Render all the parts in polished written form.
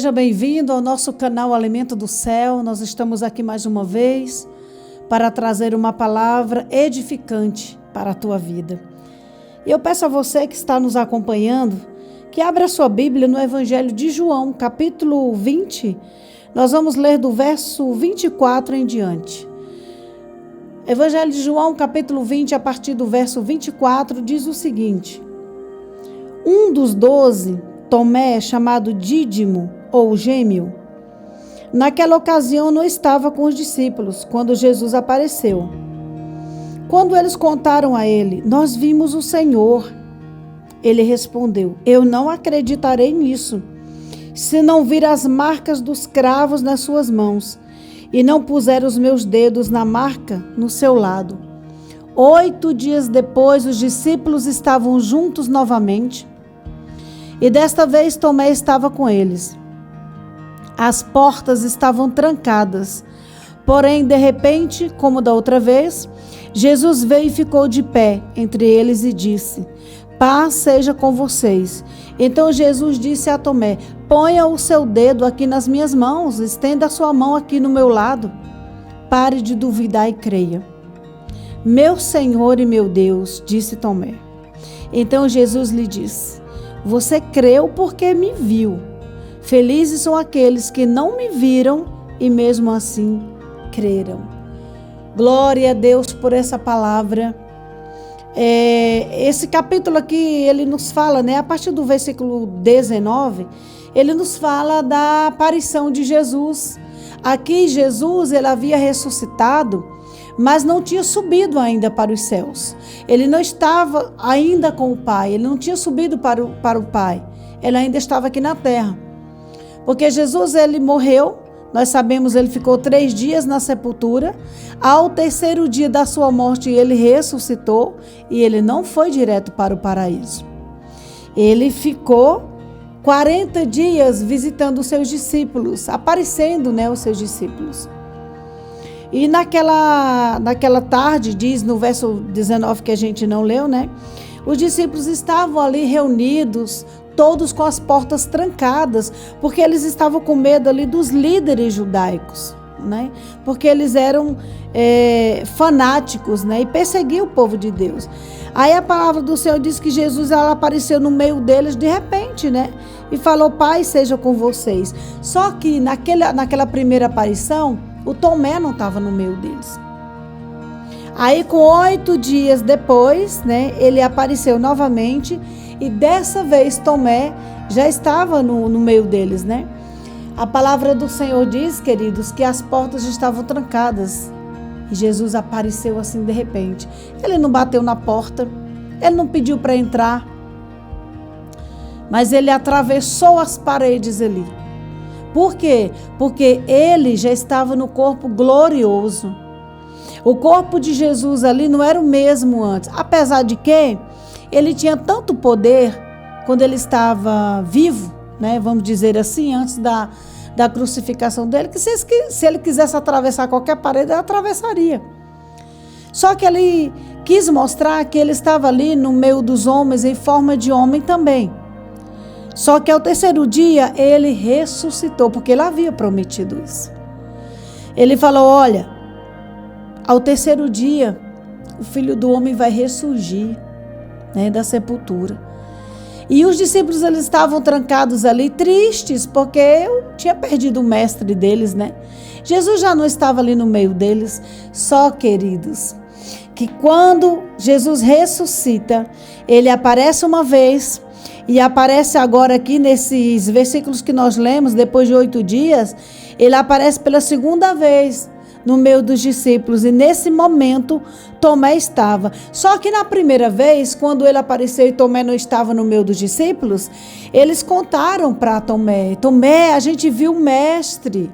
Seja bem-vindo ao nosso canal Alimento do Céu. Nós estamos aqui mais uma vez para trazer uma palavra edificante para a tua vida. E eu peço a você que está nos acompanhando que abra a sua Bíblia no Evangelho de João, capítulo 20. Nós vamos ler do verso 24 em diante. Evangelho de João, capítulo 20, a partir do verso 24, diz o seguinte: Um dos 12, Tomé, chamado Dídimo ou Gêmeo, naquela ocasião não estava com os discípulos quando Jesus apareceu. Quando eles contaram a ele: Nós vimos o Senhor, ele respondeu: Eu não acreditarei nisso, se não vir as marcas dos cravos nas suas mãos e não puser os meus dedos na marca no seu lado. 8 dias depois, os discípulos estavam juntos novamente. E desta vez Tomé estava com eles. As portas estavam trancadas. Porém, de repente, como da outra vez, Jesus veio e ficou de pé entre eles e disse: Paz seja com vocês. Então Jesus disse a Tomé: Ponha o seu dedo aqui nas minhas mãos, estenda a sua mão aqui no meu lado. Pare de duvidar e creia. Meu Senhor e meu Deus, disse Tomé. Então Jesus lhe disse: Você creu porque me viu. Felizes são aqueles que não me viram e mesmo assim creram. Glória a Deus por essa palavra. Esse capítulo aqui, ele nos fala, a partir do versículo 19, ele nos fala da aparição de Jesus. Aqui Jesus, ele havia ressuscitado, mas não tinha subido ainda para os céus. Ele não estava ainda com o Pai, ele não tinha subido para o Pai. Ele ainda estava aqui na terra. Porque Jesus, ele morreu, nós sabemos, ele ficou 3 dias na sepultura. Ao 3º dia da sua morte, ele ressuscitou e ele não foi direto para o paraíso. Ele ficou 40 dias visitando os seus discípulos, aparecendo, os seus discípulos. E naquela tarde, diz no verso 19 que a gente não leu, os discípulos estavam ali reunidos, todos com as portas trancadas, porque eles estavam com medo ali dos líderes judaicos, porque eles eram fanáticos, e perseguiam o povo de Deus. Aí a palavra do Senhor diz que Jesus, ela apareceu no meio deles de repente, e falou: Pai seja com vocês. Só que naquela primeira aparição, o Tomé não estava no meio deles. Aí, com 8 dias depois, ele apareceu novamente e dessa vez Tomé já estava no meio deles, A palavra do Senhor diz, queridos, que as portas estavam trancadas e Jesus apareceu assim de repente. Ele não bateu na porta, ele não pediu para entrar, mas ele atravessou as paredes ali. Por quê? Porque ele já estava no corpo glorioso. O corpo de Jesus ali não era o mesmo antes. Apesar de que ele tinha tanto poder quando ele estava vivo, vamos dizer assim, antes da crucificação dele, que se ele quisesse atravessar qualquer parede, ele atravessaria. Só que ele quis mostrar que ele estava ali no meio dos homens em forma de homem também. Só que ao 3º dia ele ressuscitou, porque ele havia prometido isso. Ele falou: olha, ao 3º dia o Filho do Homem vai ressurgir, da sepultura. E os discípulos, eles estavam trancados ali, tristes, porque eu tinha perdido o mestre deles, Jesus já não estava ali no meio deles. Só, queridos, que quando Jesus ressuscita, ele aparece uma vez. E aparece agora aqui nesses versículos que nós lemos, depois de 8 dias, ele aparece pela 2ª vez no meio dos discípulos. E nesse momento, Tomé estava. Só que na primeira vez, quando ele apareceu e Tomé não estava no meio dos discípulos, eles contaram para Tomé: Tomé, a gente viu o mestre.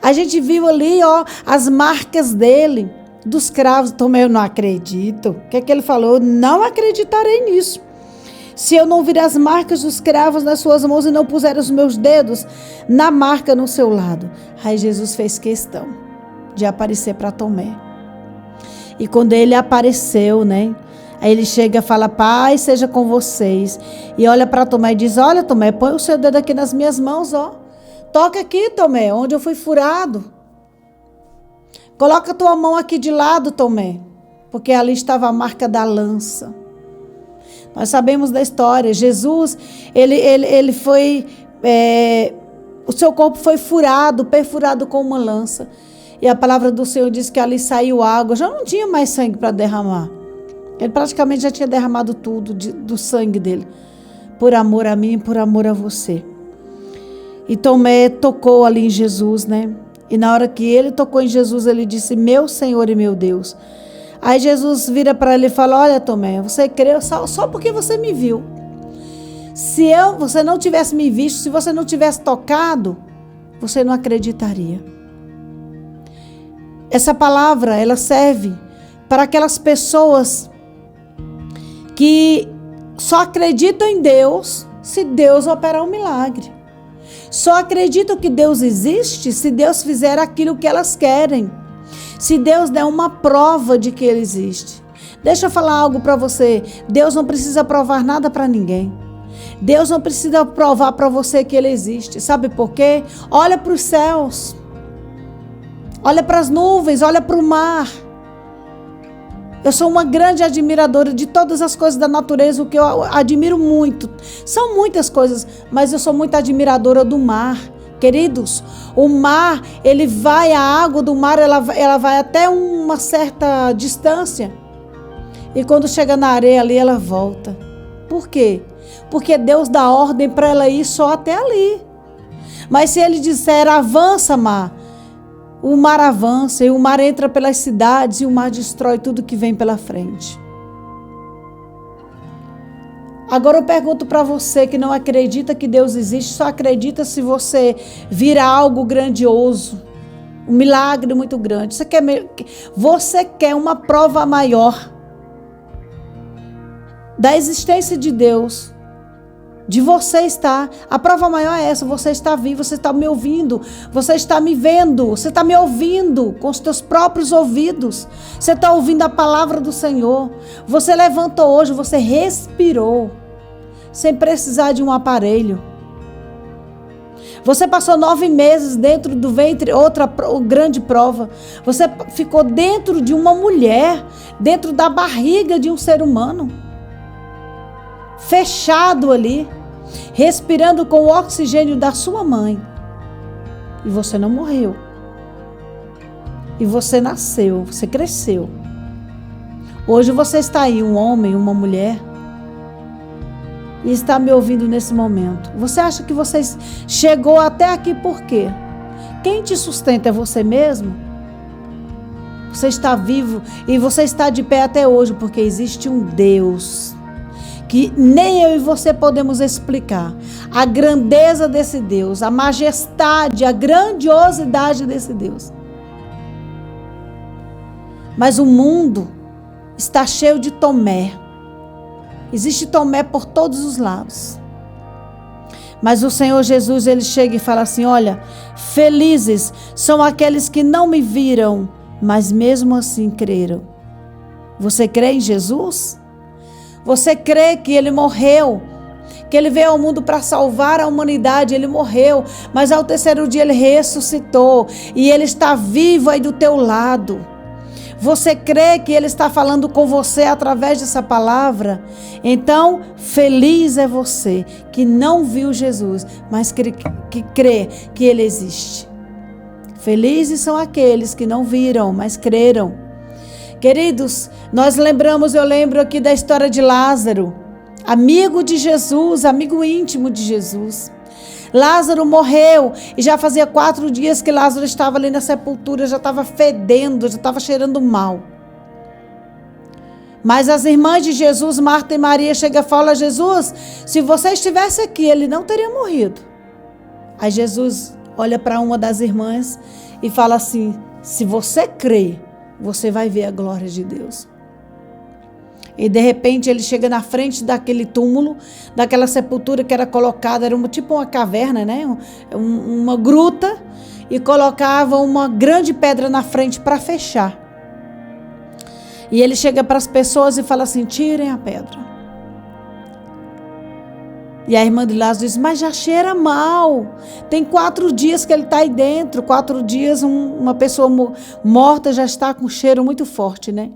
A gente viu ali, as marcas dele, dos cravos. Tomé: eu não acredito. O que é que ele falou? Não acreditarei nisso, se eu não vir as marcas dos cravos nas suas mãos e não puser os meus dedos na marca no seu lado. Aí Jesus fez questão de aparecer para Tomé. E quando ele apareceu, Aí ele chega e fala, paz seja com vocês. E olha para Tomé e diz, olha Tomé, põe o seu dedo aqui nas minhas mãos, ó. Toca aqui, Tomé, onde eu fui furado. Coloca a tua mão aqui de lado, Tomé, porque ali estava a marca da lança. Nós sabemos da história. Jesus, ele foi, o seu corpo foi furado, perfurado com uma lança. E a palavra do Senhor diz que ali saiu água. Já não tinha mais sangue para derramar. Ele praticamente já tinha derramado tudo do sangue dele. Por amor a mim, por amor a você. E Tomé tocou ali em Jesus, né? E na hora que ele tocou em Jesus, ele disse, meu Senhor e meu Deus. Aí Jesus vira para ele e fala, olha Tomé, você creu só porque você me viu. Se você não tivesse me visto, se você não tivesse tocado, você não acreditaria. Essa palavra, ela serve para aquelas pessoas que só acreditam em Deus se Deus operar um milagre. Só acreditam que Deus existe se Deus fizer aquilo que elas querem. Se Deus der uma prova de que Ele existe. Deixa eu falar algo para você. Deus não precisa provar nada para ninguém. Deus não precisa provar para você que Ele existe. Sabe por quê? Olha para os céus. Olha para as nuvens, olha para o mar. Eu sou uma grande admiradora de todas as coisas da natureza, o que eu admiro muito. São muitas coisas, mas eu sou muito admiradora do mar. Queridos, o mar, ele vai, a água do mar, ela vai até uma certa distância. E quando chega na areia ali, ela volta. Por quê? Porque Deus dá ordem para ela ir só até ali. Mas se Ele disser, avança, mar, o mar avança, e o mar entra pelas cidades, e o mar destrói tudo que vem pela frente. Agora eu pergunto para você que não acredita que Deus existe, só acredita se você vira algo grandioso, um milagre muito grande. Você quer uma prova maior da existência de Deus, de você estar. A prova maior é essa, você está vivo, você está me ouvindo, você está me vendo, você está me ouvindo com os teus próprios ouvidos, você está ouvindo a palavra do Senhor, você levantou hoje, você respirou, sem precisar de um aparelho. Você passou 9 meses dentro do ventre, outra grande prova. Você ficou dentro de uma mulher, dentro da barriga de um ser humano, fechado ali, respirando com o oxigênio da sua mãe. E você não morreu. E você nasceu, você cresceu. Hoje você está aí, um homem, uma mulher, e está me ouvindo nesse momento. Você acha que você chegou até aqui por quê? Quem te sustenta é você mesmo? Você está vivo e você está de pé até hoje porque existe um Deus que nem eu e você podemos explicar. A grandeza desse Deus, a majestade, a grandiosidade desse Deus. Mas o mundo está cheio de Tomé. Existe Tomé por todos os lados. Mas o Senhor Jesus, ele chega e fala assim, olha, felizes são aqueles que não me viram, mas mesmo assim creram. Você crê em Jesus? Você crê que ele morreu, que ele veio ao mundo para salvar a humanidade? Ele morreu, mas ao terceiro dia ele ressuscitou e ele está vivo aí do teu lado. Você crê que ele está falando com você através dessa palavra? Então, feliz é você que não viu Jesus, mas que crê que ele existe. Felizes são aqueles que não viram, mas creram. Queridos, eu lembro aqui da história de Lázaro, amigo de Jesus, amigo íntimo de Jesus. Lázaro morreu e já fazia 4 dias que Lázaro estava ali na sepultura, já estava fedendo, já estava cheirando mal. Mas as irmãs de Jesus, Marta e Maria, chegam e falam, Jesus, se você estivesse aqui, ele não teria morrido. Aí Jesus olha para uma das irmãs e fala assim, se você crê, você vai ver a glória de Deus. E de repente ele chega na frente daquele túmulo, daquela sepultura que era colocada, era tipo uma caverna, né? Uma gruta, e colocava uma grande pedra na frente para fechar. E ele chega para as pessoas e fala assim: tirem a pedra. E a irmã de Lázaro diz: mas já cheira mal. Tem 4 dias que ele está aí dentro. 4 dias uma pessoa morta já está com um cheiro muito forte, né?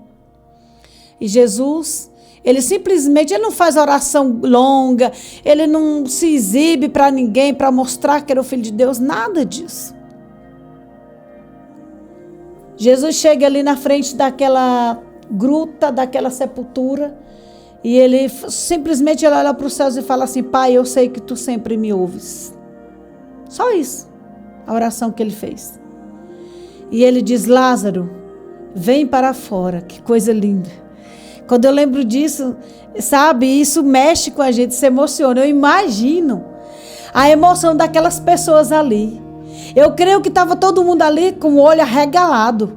E Jesus, ele simplesmente, ele não faz oração longa, ele não se exibe para ninguém, para mostrar que era o Filho de Deus, nada disso. Jesus chega ali na frente daquela gruta, daquela sepultura, e ele simplesmente olha para os céus e fala assim: Pai, eu sei que tu sempre me ouves. Só isso, a oração que ele fez. E ele diz: Lázaro, vem para fora. Que coisa linda. Quando eu lembro disso, sabe, isso mexe com a gente, se emociona. Eu imagino a emoção daquelas pessoas ali. Eu creio que estava todo mundo ali com o olho arregalado.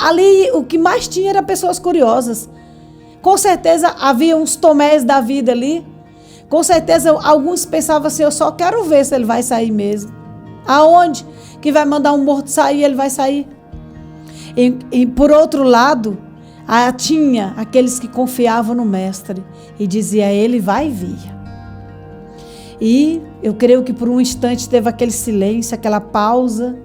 Ali o que mais tinha era pessoas curiosas. Com certeza havia uns Tomés da vida ali. Com certeza alguns pensavam assim: eu só quero ver se ele vai sair mesmo. Aonde que vai mandar um morto sair, ele vai sair. E por outro lado, tinha aqueles que confiavam no mestre e dizia: ele vai vir. E eu creio que por um instante teve aquele silêncio, aquela pausa.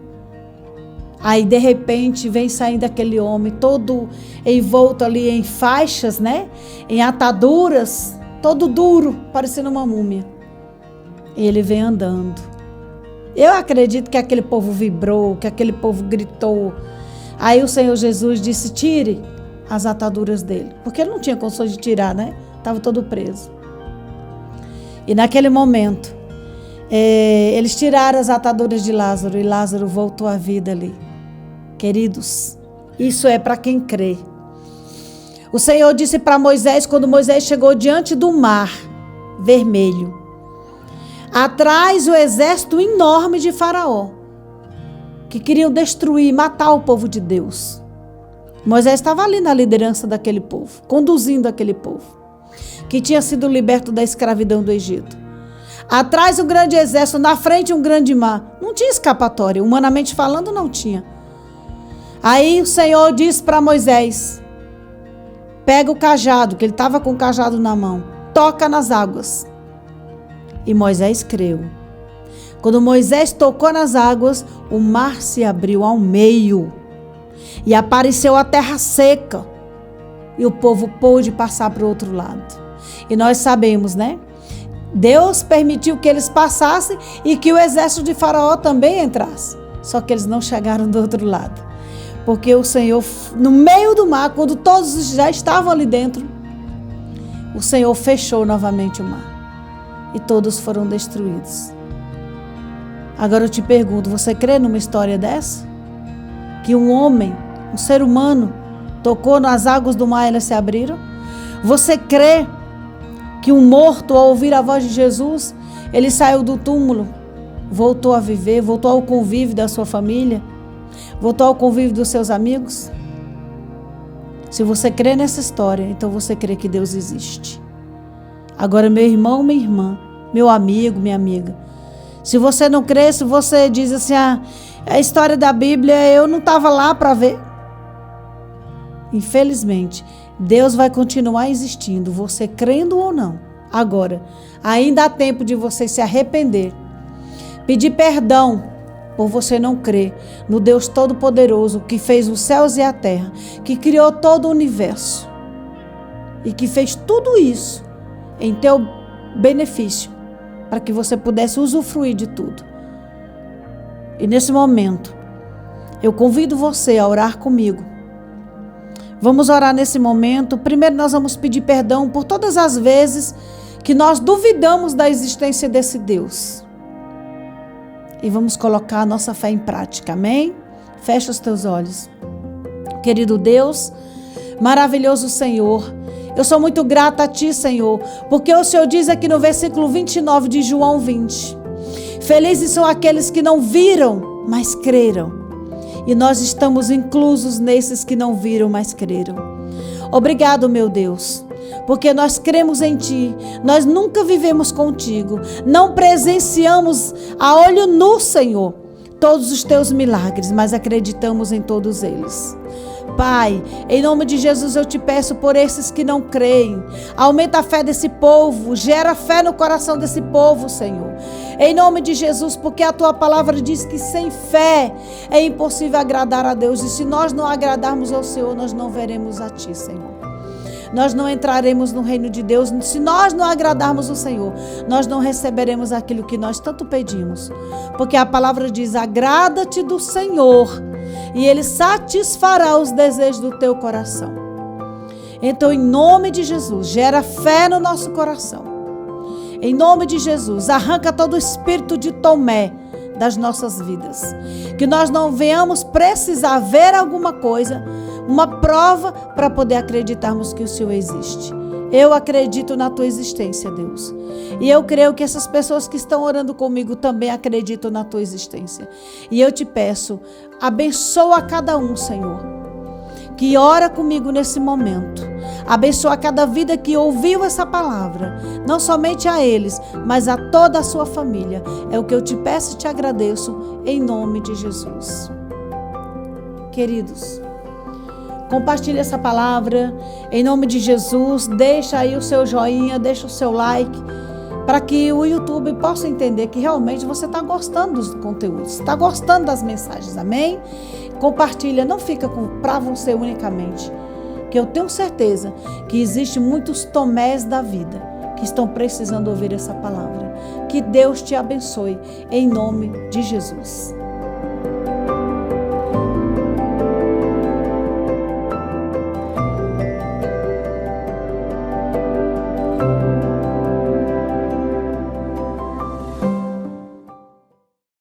Aí de repente vem saindo aquele homem todo envolto ali em faixas, né? Em ataduras, todo duro, parecendo uma múmia. E ele vem andando. Eu acredito que aquele povo vibrou, que aquele povo gritou. Aí o Senhor Jesus disse: tire as ataduras dele. Porque ele não tinha condições de tirar, né? Estava todo preso. E naquele momento, eles tiraram as ataduras de Lázaro e Lázaro voltou à vida ali. Queridos, isso é para quem crê. O Senhor disse para Moisés, quando Moisés chegou diante do mar vermelho, atrás o exército enorme de Faraó, que queriam destruir, matar o povo de Deus. Moisés estava ali na liderança daquele povo, conduzindo aquele povo, que tinha sido liberto da escravidão do Egito. Atrás um grande exército, na frente um grande mar. Não tinha escapatória, humanamente falando não tinha. Aí o Senhor disse para Moisés: pega o cajado, que ele estava com o cajado na mão, toca nas águas. E Moisés creu. Quando Moisés tocou nas águas, o mar se abriu ao meio e apareceu a terra seca. E o povo pôde passar para o outro lado. E nós sabemos, né? Deus permitiu que eles passassem e que o exército de Faraó também entrasse. Só que eles não chegaram do outro lado. Porque o Senhor, no meio do mar, quando todos já estavam ali dentro, o Senhor fechou novamente o mar. E todos foram destruídos. Agora eu te pergunto, você crê numa história dessa? Que um homem, um ser humano, tocou nas águas do mar e elas se abriram? Você crê que um morto, ao ouvir a voz de Jesus, ele saiu do túmulo, voltou a viver, voltou ao convívio da sua família, voltou ao convívio dos seus amigos? Se você crê nessa história, então você crê que Deus existe. Agora, meu irmão, minha irmã, meu amigo, minha amiga, se você não crê, se você diz assim: a história da Bíblia eu não estava lá para ver. Infelizmente, Deus vai continuar existindo, você crendo ou não. Agora, ainda há tempo de você se arrepender, pedir perdão por você não crer no Deus Todo-Poderoso que fez os céus e a terra, que criou todo o universo e que fez tudo isso em teu benefício, para que você pudesse usufruir de tudo. E nesse momento, eu convido você a orar comigo. Vamos orar nesse momento. Primeiro nós vamos pedir perdão por todas as vezes que nós duvidamos da existência desse Deus. E vamos colocar a nossa fé em prática, amém? Fecha os teus olhos. Querido Deus, maravilhoso Senhor, eu sou muito grata a Ti, Senhor, porque o Senhor diz aqui no versículo 29 de João 20, felizes são aqueles que não viram, mas creram. E nós estamos inclusos nesses que não viram, mas creram. Obrigado, meu Deus, porque nós cremos em Ti, nós nunca vivemos contigo, não presenciamos a olho nu, Senhor, todos os teus milagres, mas acreditamos em todos eles. Pai, em nome de Jesus eu te peço por esses que não creem. Aumenta a fé desse povo, gera fé no coração desse povo, Senhor. Em nome de Jesus, porque a tua palavra diz que sem fé é impossível agradar a Deus. E se nós não agradarmos ao Senhor, nós não veremos a ti, Senhor. Nós não entraremos no reino de Deus. Se nós não agradarmos o Senhor, nós não receberemos aquilo que nós tanto pedimos. Porque a palavra diz: agrada-te do Senhor e Ele satisfará os desejos do teu coração. Então, em nome de Jesus, gera fé no nosso coração. Em nome de Jesus, arranca todo o espírito de Tomé das nossas vidas. Que nós não venhamos precisar ver alguma coisa, uma prova, para poder acreditarmos que o Senhor existe. Eu acredito na tua existência, Deus. E eu creio que essas pessoas que estão orando comigo também acreditam na tua existência. E eu te peço, abençoa cada um, Senhor, que ora comigo nesse momento. Abençoa cada vida que ouviu essa palavra. Não somente a eles, mas a toda a sua família. É o que eu te peço e te agradeço, em nome de Jesus. Queridos, compartilhe essa palavra em nome de Jesus. Deixa aí o seu joinha, deixa o seu like, para que o YouTube possa entender que realmente você está gostando dos conteúdos, está gostando das mensagens, amém? Compartilha, não fica para você unicamente, que eu tenho certeza que existem muitos Tomés da vida que estão precisando ouvir essa palavra. Que Deus te abençoe, em nome de Jesus.